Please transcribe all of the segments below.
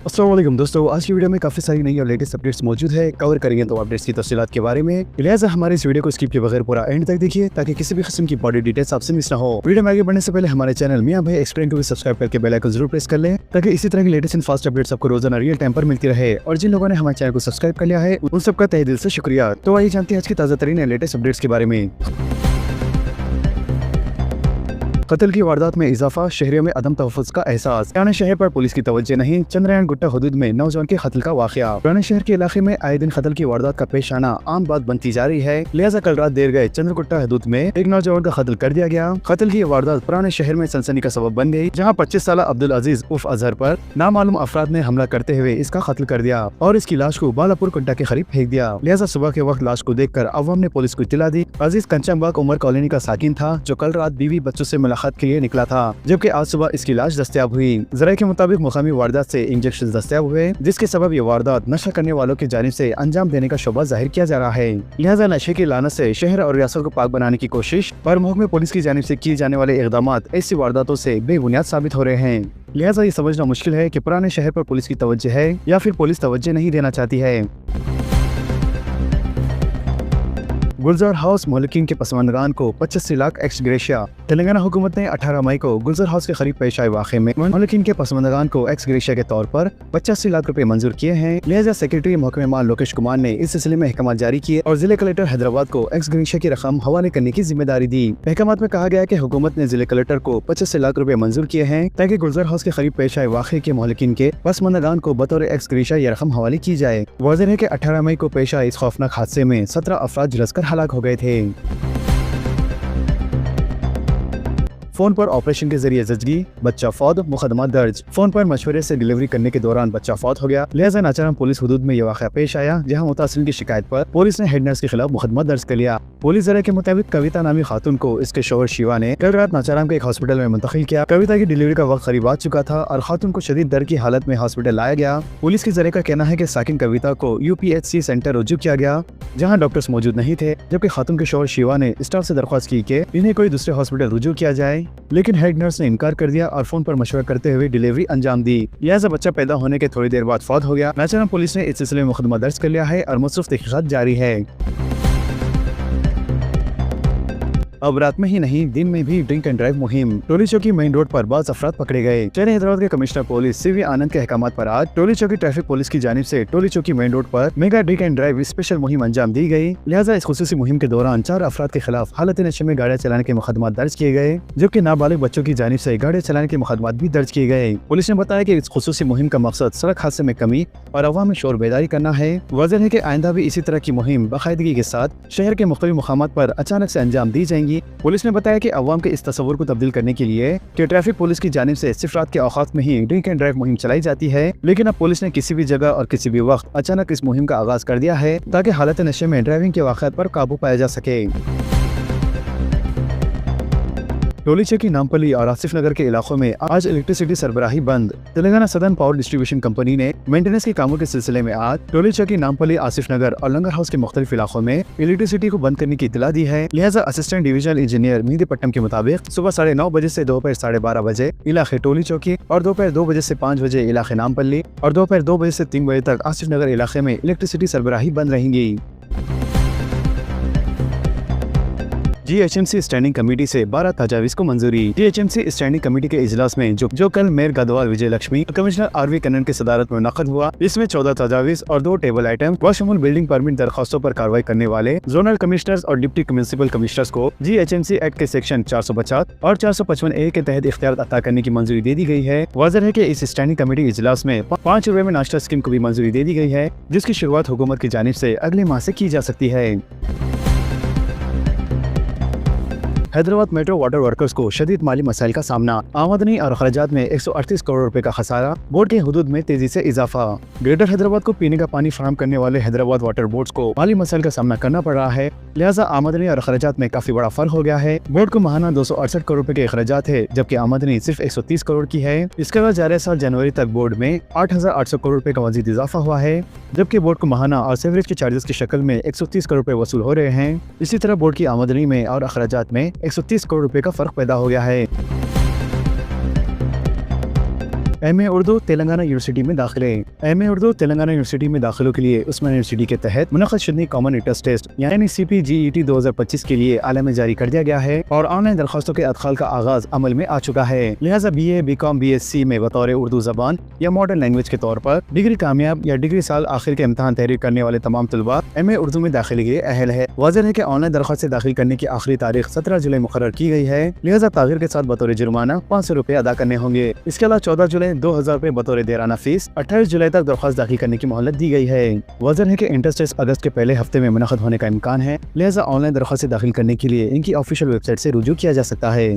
अस्सलाम वालेकुम दोस्तों, आज की वीडियो में काफ़ी सारी नई और लेटेस्ट अपडेट्स मौजूद है। कवर करेंगे तो अपडेट्स की तफसीलात के बारे में, लिहाजा हमारे इस वीडियो को स्किप किए बगैर पूरा एंड तक देखिए ताकि किसी भी किस्म की बॉडी डिटेल्स आपसे मिस ना हो। वीडियो में आगे बढ़ने से पहले हमारे चैनल मियां भाई एक्सप्लेन को भी सब्सक्राइब करके बेल आइकन जरूर प्रेस कर लें ताकि इसी तरह की लेटेस्ट एंड फास्ट अपडेट्स आपको रोजाना रियल टाइम पर मिलती रहे। और जिन लोगों ने हमारे चैनल को सब्सक्राइब कर लिया है उन सबका तहे दिल से शुक्रिया। तो आइए जानते हैं आज की ताज़ा तरीन लेटेस्ट अपडेट्स के बारे में। कत्ल की वारदात में इजाफा, शहरियों में अदम तहफ़्फ़ुज़ का एहसास। पुराने शहर पर पुलिस की तवज्जो नहीं, चंद्रयान गुट्टा हदूद में नौजवान के कत्ल का वाक़या। पुराने शहर के इलाके में आए दिन कत्ल की वारदात का पेश आना आम बात बनती जा रही है। लिहाजा कल रात देर गए चंद्रगुट्टा हदूद में एक नौजवान का कत्ल कर दिया गया। कत्ल की वारदात पुराने शहर में सनसनी का सबब बन गई, जहाँ 25 साल अब्दुल अजीज उर्फ अजहर पर नामालूम अफराद ने हमला करते हुए इसका कत्ल कर दिया और इसकी लाश को बालापुर कुंटा के करीब फेंक दिया। लिहाजा सुबह के वक्त लाश को देखकर अवाम ने पुलिस को इत्तला दी। अजीज कंचनबाग उमर कॉलोनी का साकिन था जो कल रात बीवी बच्चों से मुलाकात के लिए निकला था, जबकि आज सुबह इसकी लाश दस्तयाब हुई। ज़राए के मुताबिक मुकामी वारदात से इंजेक्शन दस्तयाब हुए, जिसके सबब ये वारदात नशा करने वालों की जानिब से अंजाम देने का शुबा जाहिर किया जा रहा है। लिहाजा नशे की लानत से शहर और रियासत को पाक बनाने की कोशिश और महकमे पुलिस की जानिब से किए जाने वाले इक़दाम ऐसी वारदातों से बेबुनियाद साबित हो रहे हैं। लिहाजा ये समझना मुश्किल है कि पुराने शहर पर पुलिस की तवज्जो है या फिर पुलिस तवज्जो नहीं देना चाहती है। गुलजार हाउस मोहल्लिकीन के पसमानदान को 85 लाख एक्स ग्रेशिया। तेलंगाना हुकूमत ने 18 मई को गुलजार हाउस के करीब पेश आए वाक़े में मोहल्लिकीन के पसमानदान को एक्स ग्रेशिया के तौर पर 85 लाख रुपए मंजूर किए हैं। लिहाजा सेक्रेटरी महकमे माल लोकेश कुमार ने इस सिलसिले में अहकाम जारी किए और जिले कलेक्टर हैदराबाद को एक्स ग्रेशिया की रकम हवाले करने की जिम्मेदारी दी। अहकाम में कहा गया कि हुकूमत ने जिले कलेक्टर को 85 लाख रुपए मंजूर किए हैं ताकि गुलजार हाउस के करीब पेश आए वाक़े के मोहल्लिकीन के पसमानदान को बतौर एक्स ग्रेशिया ये रकम हवाले की जाए। वाज़ेह है कि 18 मई को पेश आए इस खौफनाक हादसे में 17 अफराद झुलसकर हलाक हो गए थे। फोन पर ऑपरेशन के जरिए जजगी, बच्चा फौत, मुकदमा दर्ज। फोन पर मशवरे से डिलीवरी करने के दौरान बच्चा फौत हो गया। लिहाजा नाचाराम पुलिस हदूद में यह वाक़या पेश आया, जहां मुतासिर की शिकायत पर पुलिस ने हेड नर्स के खिलाफ मुकदमा दर्ज कर लिया। पुलिस ज़राए के मुताबिक कविता नामी खातून को इसके शोहर शिवा ने कल रात नाचाराम के एक हॉस्पिटल में मुंतकिल किया। कविता की डिलीवरी का वक्त करीब आ चुका था और खातून को शदीद दर्द की हालत में हॉस्पिटल लाया गया। पुलिस के ज़रिए का कहना है कि साकिन कविता को UPHC सेंटर रुजू किया गया, जहाँ डॉक्टर्स मौजूद नहीं थे, जबकि खातून के शोहर शिवा ने स्टाफ से दरख्वास्त की कि इन्हें कोई दूसरे हॉस्पिटल रुजू किया जाए, लेकिन हेड नर्स ने इनकार कर दिया और फोन पर मशवरा करते हुए डिलीवरी अंजाम दी। लिहाजा बच्चा पैदा होने के थोड़ी देर बाद फौत हो गया। नाचाराम पुलिस ने इस सिलसिले में मुकदमा दर्ज कर लिया है और मुस्तफ़ तहक़ीक़ात जारी है। अब रात में ही नहीं, दिन में भी ड्रिंक एंड ड्राइव मुहिम। टोली चौकी मेन रोड पर बाज़ अफराद पकड़े गए। शहर हैदराबाद के कमिश्नर पुलिस CV आनंद के अहकाम पर आज टोली चौकी ट्रैफिक पुलिस की जानिब से टोली चौकी मेन रोड पर mega drink and drive special मुहिम अंजाम दी गई। लिहाजा इस खुसूसी मुहिम के दौरान 4 अफराद के खिलाफ हालत नशे में गाड़ियां चलाने के मुकदमा दर्ज किए गए, जबकि नाबालिग बच्चों की जानिब से गाड़ियां चलाने के मुकदमा भी दर्ज किए गए। पुलिस ने बताया कि इस खुसूसी मुहिम का मकसद सड़क हादसे में कमी और अवाम में शोर बेदारी करना है। वाज़ेह है कि आइंदा भी इसी तरह की मुहिम बाकायदगी के साथ शहर के मुख्तलिफ मुकामात पर अचानक से अंजाम दी जाएंगी। पुलिस ने बताया कि अवाम के इस तस्वुर को तब्दील करने के लिए कि ट्रैफिक पुलिस की जानिब से सिर्फ रात के औकात में ही ड्रिंक एंड ड्राइव मुहिम चलाई जाती है, लेकिन अब पुलिस ने किसी भी जगह और किसी भी वक्त अचानक इस मुहिम का आगाज कर दिया है ताकि हालत नशे में ड्राइविंग के वाक़यात पर काबू पाया जा सके। टोली चौकी, नामपल्ली और आसिफ नगर के इलाकों में आज इलेक्ट्रिसिटी सरबराही बंद। Telangana southern power distribution company ने मेंटेनेंस के कामों के सिलसिले में आज टोली चौकी, नामपल्ली, आसिफ नगर और लंगर हाउस के मुख्तलिफ इलाकों में इलेक्ट्रिसिटी को बंद करने की इत्तला दी है। लिहाजा असिस्टेंट डिविजनल इंजीनियर मेहदीपट्टनम के मुताबिक सुबह 9:30 बजे से दोपहर 12:30 बजे इलाके टोली चौकी और दोपहर 2 बजे से 5 बजे इलाके नामपल्ली और दोपहर 2 बजे से 3 बजे तक आसिफ नगर इलाके में इलेक्ट्रिसिटी सरबराही बंद रहेंगी। GHMC स्टैंडिंग कमेटी से 12 तजावीज़ को मंजूरी। GHMC स्टैंडिंग कमेटी के इजलास में जो कल मेयर गदवाल विजय लक्ष्मी और कमिश्नर RV कन्नन की सदारत में मुनक़्क़द हुआ, इसमें 14 तजावीज़ और 2 टेबल आइटम बशमूल बिल्डिंग परमिट दरख्वास्तों पर कार्रवाई करने वाले जोनल कमिश्नर्स और डिप्टी म्युनिसिपल कमिश्नर्स को GHMC एक्ट के सेक्शन 450 और 455A के तहत इख्तियार अता करने की मंजूरी दे दी गई है। वाज़ेह है कि इस स्टैंडिंग कमेटी इजलास में 5 रुपए में नाश्ता स्कीम को भी मंजूरी दे दी गई है, जिसकी शुरुआत हुकूमत की जानिब से अगले माह से की जा सकती है। हैदराबाद मेट्रो वाटर वर्कर्स को शदीद माली मसाइल का सामना। आमदनी और अखराजात में 138 करोड़ रुपए का खसारा, बोर्ड के हुदूद में तेजी से इजाफा। ग्रेटर हैदराबाद को पीने का पानी फराहम करने वाले हैदराबाद वाटर बोर्ड्स को माली मसाइल का सामना करना पड़ रहा है। लिहाजा आमदनी और अखराजात में काफी बड़ा फर्क हो गया है। बोर्ड को माहाना 268 करोड़ रुपए के अखराजात है, जबकि आमदनी सिर्फ 130 करोड़ की है। इसके बाद जा रहे साल जनवरी तक बोर्ड में 8,800 करोड़ रुपए का मजीद इजाफा हुआ है, जबकि बोर्ड को माहाना और सेवरेज के चार्जेस की शक्ल में 130 करोड़ रुपए वसूल हो रहे हैं। इसी तरह बोर्ड की आमदनी में और अखराजात में 130 करोड़ रुपए का फर्क पैदा हो गया है। एमए उर्दू तेलंगाना यूनिवर्सिटी में दाखिले। एमए उर्दू तेलंगाना यूनिवर्सिटी में दाखिलों के लिए उस्मान यूनिवर्सिटी के तहत मुनक़्क़द शुदनी कॉमन एंट्रेंस टेस्ट यानी CPGET 2025 के लिए आलमी जारी कर दिया गया है और ऑनलाइन दरखास्तों के अदखाल का आगाज अमल में आ चुका है। लिहाजा BA, BCom, BSc में बतौर उर्दू ज़बान या मॉडर्न लैंग्वेज के तौर पर डिग्री कामयाब या डिग्री साल आखिर के इम्तहान तहरीर करने वाले तमाम तलबा एमए उर्दू में दाखिले के लिए अहल है। वाज़ेह है कि ऑनलाइन दरखास्त दाखिल करने की आखिरी तारीख 17 जुलाई मुकर्रर की गई है। लिहाजा ताग़ीर के साथ बतौर जुर्माना 500 रुपए अदा करने होंगे। इसके अलावा 14 जुलाई 2000 रुपए बतौर देराना फीस, 28 जुलाई तक दरखास्त दाखिल करने की मोहलत दी गई है। वाज़ेह है कि एंट्रेंस टेस्ट अगस्त के पहले हफ्ते में मुनक़्क़द होने का इम्कान है। लिहाजा ऑनलाइन दरखास्त दाखिल करने के लिए इनकी ऑफिशियल वेबसाइट से रुजू किया जा सकता है।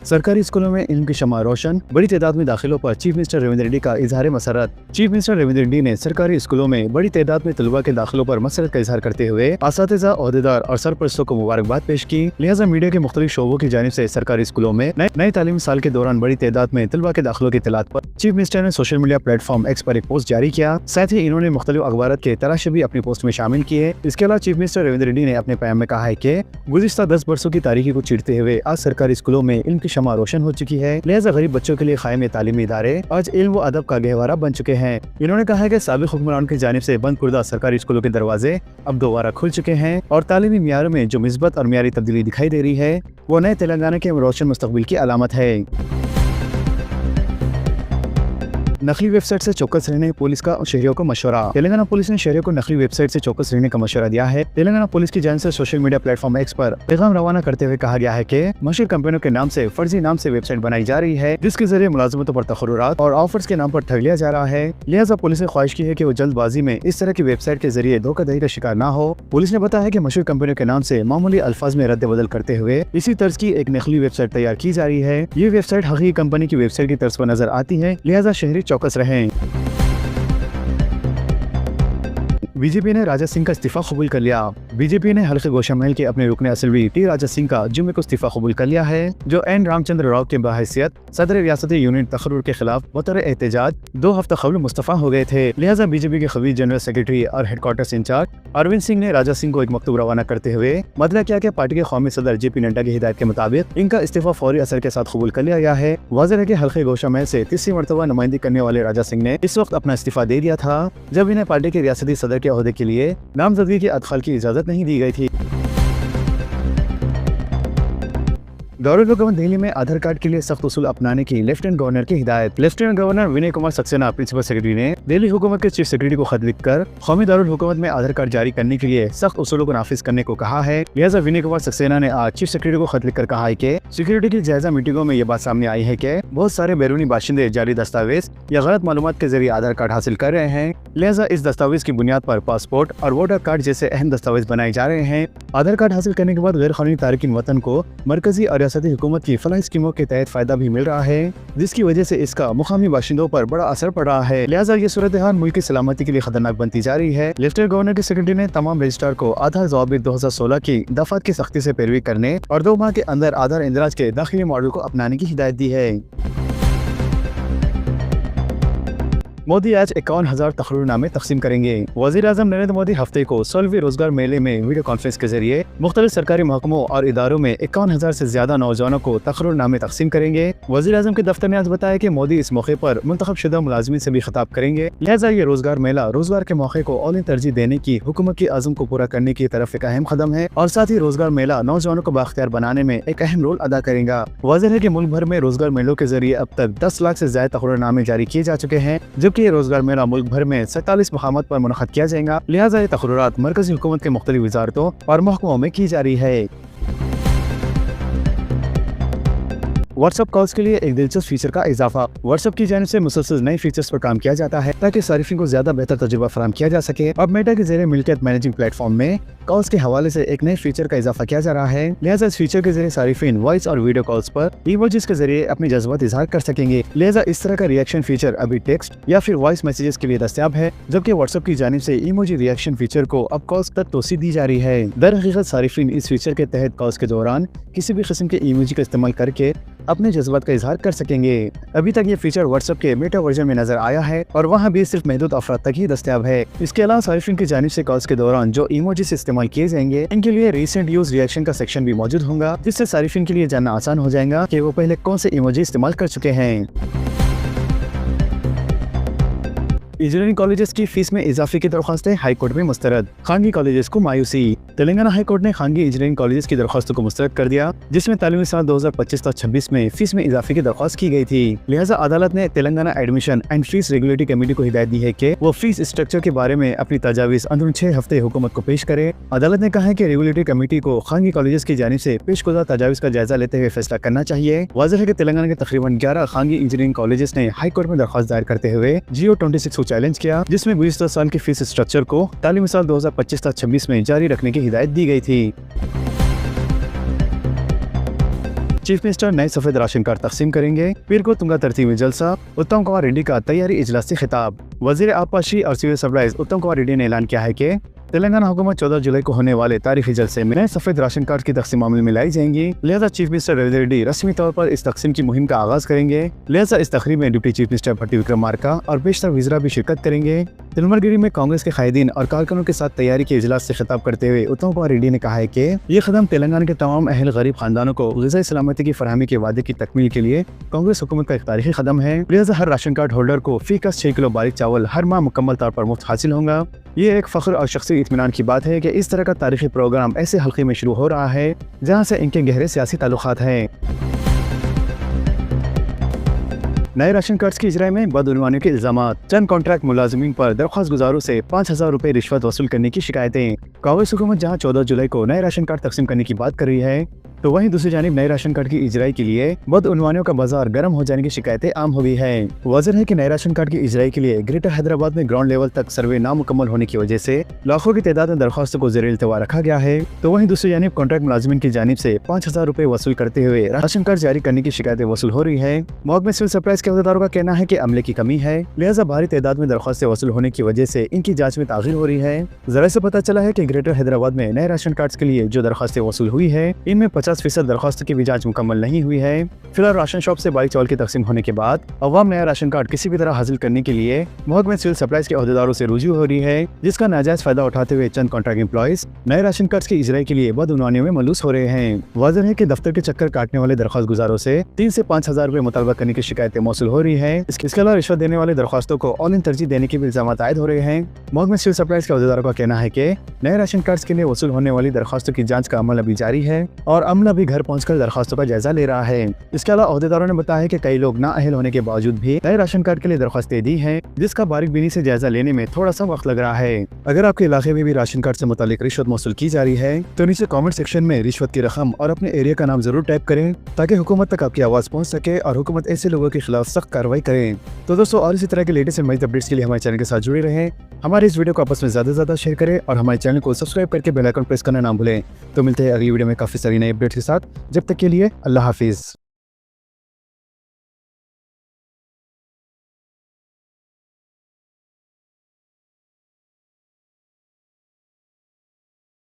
सरकारी स्कूलों में इल्म की शमा रोशन, बड़ी तादाद में दाखिलों पर चीफ मिनिस्टर रेवंत रेड्डी का इजहार मसरत। चीफ मिनिस्टर रेवंत रेड्डी ने सरकारी स्कूलों में बड़ी तादाद में तलबा के दाखिलों पर मसरत का इजहार करते हुए असातिज़ा, ओहदेदार और सरपरस्तों को मुबारकबाद पेश की। लिहाजा मीडिया के मुख्तलिफ शोबों की जानिब से सरकारी स्कूलों में नए तालीमी साल के दौरान बड़ी तादाद में तलबा के दाखिलों की इत्तलात पर चीफ मिनिस्टर ने सोशल मीडिया प्लेटफॉर्म X पर एक पोस्ट जारी किया। साथ ही इन्होंने मुख्तलिफ अखबारात के तराशे भी अपनी पोस्ट में शामिल किए। इसके अलावा चीफ मिनिस्टर रेवंत रेड्डी ने अपने पैगाम में कहा है कि गुज़िश्ता 10 बरसों की तारीखी को चीरते हुए आज सरकारी स्कूलों में इल्म की शमा रोशन हो चुकी है। लिहाजा गरीब बच्चों के लिए कायम तालीमी इदारे आज इल्म व अदब का गहवारा बन चुके हैं। इन्होंने कहा है कि साबिक हुक्मरान की जानिब से बंद कुर्दा सरकारी स्कूलों के दरवाजे अब दोबारा खुल चुके हैं और तालीमी मियार में जो मिस्बत और मियारी तब्दीली दिखाई दे रही है वो नए तेलंगाना के रोशन मुस्तकबिल की अलामत है। नकली वेबसाइट से चौकस रहने पुलिस का शहरियों को मशवरा। तेलंगाना पुलिस ने शहरियों को नकली वेबसाइट से चौकस रहने का मशवरा दिया है। तेलंगाना पुलिस की जानिब से सोशल मीडिया प्लेटफॉर्म X पर पैगाम रवाना करते हुए कहा गया है कि मशहूर कंपनियों के नाम से फर्जी नाम से वेबसाइट बनाई जा रही है जिसके जरिए मुलाजमतों पर तकर्रुरात और ऑफर्स के नाम पर ठग लिया जा रहा है। लिहाजा पुलिस ने ख्वाहिश की है कि वो जल्दबाजी में इस तरह की वेबसाइट के जरिए धोखाधड़ी का शिकार न हो। पुलिस ने बताया है कि मशहूर कंपनियों के नाम से मामूली अल्फाज में रद्द बदल करते हुए इसी तर्ज की एक नकली वेबसाइट तैयार की जा रही है। ये वेबसाइट हकीकी कंपनी की वेबसाइट की तर्ज पर नजर आती है। लिहाजा शहरी चौकस रहें। बीजेपी ने राजा सिंह का इस्तीफा कबूल कर लिया। बीजेपी ने हल्के गोशा महल के अपने रुकने असलवी टी राजा सिंह का जुम्मे को इस्तीफा कबूल कर लिया है जो एन रामचंद्र राव के बहैसियत सदर रियासती यूनिट तकर्रुर के खिलाफ बतौर एहतजाज 2 हफ्ता कबल मुस्तफा हो गए थे। लिहाजा बीजेपी के खबीर जनरल सेक्रेटरी और हेडक्वार्टर्स इंचार्ज अरविंद सिंह ने राजा सिंह को एक मकतूब रवाना करते हुए मतलब किया कि पार्टी के कौमी सदर JP नड्डा की हिदायत के मुताबिक इनका इस्तीफा फौरी असर के साथ कबूल कर लिया गया है। वाज़ेह है कि हल्के गोशा महल से तीसरी मरतबा नुमाइंदगी करने वाले राजा सिंह ने इस वक्त अपना इस्तीफा दे दिया था जब इन्हें पार्टी के रियासती सदर के ओहदे के लिए नामजदगी के अदखाल की इजाजत नहीं दी गई थी। दारुल हुकूमत दिल्ली में आधार कार्ड के लिए सख्त उसूल अपनाने की लेफ्टिनेंट गवर्नर की हिदायत। Lieutenant governor Vinay Kumar Saxena principal secretary ने दिल्ली हुकूमत के चीफ सेक्रेटरी को खत लिखकर कौमी दारुल हुकूमत में आधार कार्ड जारी करने के लिए सख्त उसूलों को नाफिज करने को कहा है। लिहाजा विनय कुमार सक्सेना ने आज चीफ सेक्रेटरी को खत लिखकर कहा है कि सिक्योरिटी की जायजा मीटिंगों में ये बात सामने आई है कि बहुत सारे बैरूनी बाशिंदे जाली दस्तावेज या गलत मालूमात के जरिए आधार कार्ड हासिल कर रहे हैं। लिहाजा इस दस्तावेज की बुनियाद पर पासपोर्ट और वोटर कार्ड जैसे अहम दस्तावेज बनाए जा रहे हैं। आधार कार्ड हासिल करने के बाद गैर कानूनी तारकिन वतन को मरकजी और रियासती हुकूमत की फलाही स्कीमों के तहत फायदा भी मिल रहा है जिसकी वजह से इसका मुकामी बाशिंदों पर बड़ा असर पड़ रहा है। लिहाजा ये सूरत हाल मुल्क की सलामती के लिए खतरनाक बनती जा रही है। लेफ्टिनेंट गवर्नर के सेक्रेटरी ने तमाम रजिस्ट्रार को आधार ज़वाबित 2016 की दफात की सख्ती से पैरवी करने और 2 माह के अंदर आधार इंदराज के दाखिली मॉडल को अपनाने की हिदायत दी है। मोदी आज 51,000 तकरीरनामे तकसीम करेंगे। वज़ीर-ए-आज़म नरेंद्र मोदी हफ्ते को 16वीं रोजगार मेले में वीडियो कॉन्फ्रेंस के जरिए मुख्तलिफ सरकारी महकमों और इदारों में 51,000 से ज्यादा नौजवानों को तकरीरनामे तकसीम करेंगे। वज़ीर-ए-आज़म के दफ्तर ने आज बताया कि मोदी इस मौके पर मुंतखब शुदा मुलाजिमीन से भी खिताब करेंगे। लिहाजा ये रोजगार मेला रोजगार के मौके को औली तरजीह देने की हुकूमत की आज़म को पूरा करने की तरफ एक अहम कदम है और साथ ही रोजगार मेला नौजवानों को बाख्तियार बनाने में एक अहम रोल अदा करेगा। वाज़ेह है कि मुल्क भर में रोजगार मेलों के जरिए अब तक 10 लाख से ज्यादा तकरीरनामे जारी किए जा चुके हैं जबकि ये रोजगार मेला मुल्क भर में 47 मकामात पर मुनक़्क़द किया जाएगा। लिहाजा ये तकरीरात मरकजी हुकूमत के मुख्तलिफ वज़ारतों और महकमों में की जा रही है। व्हाट्सएप कॉल्स के लिए एक दिलचस्प फीचर का इजाफा। व्हाट्सएप की जानिब से मुसलसल नए फीचर्स पर काम किया जाता है ताकि सारिफिन को ज्यादा बेहतर तजुर्बा फराहम किया जा सके। अब मेटा के ज़रिए मिल्कियत मैनेजिंग प्लेटफॉर्म में कॉल्स के हवाले से एक नए फीचर का इजाफा किया जा रहा है। लिहाजा इस फीचर के जरिए सारिफिन वॉइस और वीडियो कॉल्स पर इमोजीज के जरिए अपने जज्बात इजहार कर सकेंगे। लिहाजा इस तरह का रिएक्शन फीचर अभी टेक्स्ट या फिर वॉइस मैसेजेस के लिए दस्तयाब है जबकि व्हाट्सएप की जानिब से इमोजी रिएक्शन फीचर को अब कॉल्स तक तोसी दी जा रही है। दर हकीकत सारिफिन इस फीचर के तहत कॉल्स के दौरान किसी भी किस्म के इमोजी का इस्तेमाल करके अपने जज्बात का इजहार कर सकेंगे। अभी तक ये फीचर व्हाट्सएप के मेटा वर्जन में नजर आया है और वहाँ भी सिर्फ महदूद अफराद तक ही दस्तयाब है। इसके अलावा सारिफिन की जानिब से कॉल्स के दौरान जो इमोजीज इस्तेमाल किए जाएंगे इनके लिए रिसेंट यूज रिएक्शन का सेक्शन भी मौजूद होगा, जिससे सारिफिन के लिए जानना आसान हो जाएगा कि वो पहले कौन से इमोजी इस्तेमाल कर चुके हैं। इंजीनियरिंग कॉलेजेस की फीस में इजाफे की दरख्वास्तें हाई कोर्ट में मुस्तरद। खानगी कॉलेजेस को मायूसी। तेलंगाना हाई कोर्ट ने खानगी इंजीनियरिंग कॉलेजेस की दरख्वास्तों को मुस्तरद कर दिया, जिसमें तालीमी साल 2025-26 में फीस में इजाफे की दरख्वास्त की गई थी। लिहाजा अदालत ने Telangana admission and fees regulatory committee को हिदायत दी है कि वो फीस स्ट्रक्चर के बारे में अपनी तजावीज़ अंदरून 6 हफ्ते हुकूमत को पेश करे। अदालत ने कहा है कि रेगुलेटरी कमेटी को खानगी कॉलेजेस की जानिब से पेशगुज़ार तजावीज़ का जायजा लेते हुए फैसला करना चाहिए। वाज़ेह है कि तेलंगाना के तकरीबन 11 खानगी इंजीनियरिंग कॉलेजेस ने हाई कोर्ट में दरख्वास्त दायर करते हुए GO 26 को चैलेंज किया, जिसमें गुज़िश्ता साल की फीस स्ट्रक्चर को तालीमी साल 2025-26 में जारी रखने की हिदायत दी गई थी। चीफ मिनिस्टर नए सफेद राशन कार्ड तकसीम करेंगे। पीर को तुंगा तरतीबी जलसा। उत्तम कुमार रेड्डी का तैयारी इजलास से खिताब। वजीर आबपाशी और सिविल सप्लाईज उत्तम कुमार रेड्डी ने ऐलान किया है कि तेलंगाना हुकूमत 14 जुलाई को होने वाले तारीखी जलसे में नए सफेद राशन कार्ड की तकसीम अमल में लाई जाएंगी। लिहाजा चीफ मिनिस्टर रेवंत रेड्डी रस्मी तौर पर इस तकसीम की मुहिम का आगाज करेंगे। लिहाजा इस तकरीब में डिप्टी चीफ मिनिस्टर भट्टी विक्रमार्का और बेशतर वज़ीरा भी शिरकत करेंगे। तिलमरगिरी में कांग्रेस के कायदीन और कारकुनों के साथ तैयारी के इजलास से खिताब करते हुए उत्तम कुमार रेड्डी ने कहा है कि ये कदम तेलंगाना के तमाम अहल गरीब खानदानों को ग़िज़ाई सलामती की फरहमी के वादे की तकमील के लिए कांग्रेस हुकूमत का एक तारीखी कदम है। लिहाजा हर राशन कार्ड होल्डर को फी कस 6 किलो बारीक चावल हर माह मुकम्मल तौर पर मुफ्त हासिल होगा। ये एक फ़ख्र और शख्सी इत्मीनान की बात है कि इस तरह का तारीखी प्रोग्राम ऐसे हल्के में शुरू हो रहा है जहाँ से इनके गहरे सियासी ताल्लुकात हैं। नए राशन कार्ड की इजराई में बदउनवानी के इल्जामात। चंद कॉन्ट्रैक्ट मुलाजिमीन पर दरख्वास्त गुजारों से 5,000 रुपए रिश्वत वसूल करने की शिकायतें। कांग्रेस हुकूमत जहां 14 जुलाई को नए राशन कार्ड तकसीम करने की बात कर रही है, तो वहीं दूसरी जानिब नए राशन कार्ड की इजराई के लिए बदउनवानियों का बाजार गर्म हो जाने की शिकायतें आम हो गई है। वाज़ेह है कि नए राशन कार्ड की इजराई के लिए ग्रेटर हैदराबाद में ग्राउंड लेवल तक सर्वे नामुकम्मल होने की वजह से लाखों की तादाद में दरख्वास्तों को ज़ेर इल्तवा रखा गया है। तो वहीं दूसरी जानिब कॉन्ट्रैक्ट मुलाजिमीन की जानिब से 5,000 रुपए वसूल करते हुए राशन कार्ड जारी करने की शिकायतें वसूल हो रही है। महकमे सिविल सप्लाईज के अहदेदारों का कहना है कि अमले की कमी है, लिहाजा भारी तादाद में दरख्वास्तें वसूल होने की वजह से इनकी जांच में ताख़ीर हो रही है। जरा से पता चला है कि ग्रेटर हैदराबाद में नए राशन कार्ड के लिए जो दरख्वास्तें वसूल हुई है, इनमें 50% दरख्वास्तों की भी जांच मुकम्मल नहीं हुई है। फिलहाल राशन शॉप से बारीक चावल की तकसीम होने के बाद अवाम नया राशन कार्ड किसी भी तरह हासिल करने के लिए महकमे सिविल सप्लाईज के अहदेदारों से रुजू हो रही है, जिसका नाजायज फायदा उठाते हुए चंद कॉन्ट्रैक्ट एम्प्लॉइज नए राशन कार्ड की इजराई के लिए बदउनवानियों में मलूस हो रहे हैं। वाज़ेह है कि दफ्तर के चक्कर काटने वाले दरख्वास्त गुजारों से 3 से 5,000 रुपए मुतालबा करने की शिकायतें मौसूल हो रही है। इसके अलावा रिश्वत देने वाले दरख्वास्तों को ऑनलाइन तरजीह देने के भी इल्जाम आयद हो रहे हैं। महकमे सिविल सप्लाईज के अहदेदारों का कहना है कि नए राशन कार्ड के लिए वसूल होने वाली दरख्वास्तों की जांच का अमल अभी जारी है और अमला भी घर पहुंचकर दरख्वास्तों का जायजा ले रहा है। इसके अलावा अहदेदारों ने बताया कि कई लोग नाअहल होने के बावजूद भी नए राशन कार्ड के लिए दरख्वास्तें दी हैं, जिसका बारीकबीनी से जायजा लेने में थोड़ा सा वक्त लग रहा है। अगर आपके इलाके में भी राशन कार्ड से मुतालिक रिश्वत मौसूल की जा रही है तो नीचे कमेंट सेक्शन में रिश्वत की रकम और अपने एरिया का नाम जरूर टाइप करें, ताकि हुकूमत तक आपकी आवाज़ पहुँच सके और हुकूमत ऐसे लोगों के खिलाफ सख्त कार्रवाई करें। तो दोस्तों, और इसी तरह के लेटेस्ट एंड मज़ीद अपडेट्स के लिए हमारे चैनल के साथ जुड़े रहें। हमारे इस वीडियो को आपस में ज़्यादा से ज़्यादा शेयर करें और हमारे चैनल को सब्सक्राइब करके बेल आइकन प्रेस करना ना भूलें। तो मिलते हैं अगली वीडियो में काफ़ी सारी नई अपडेट्स के साथ। जब तक के लिए अल्लाह हाफिज़।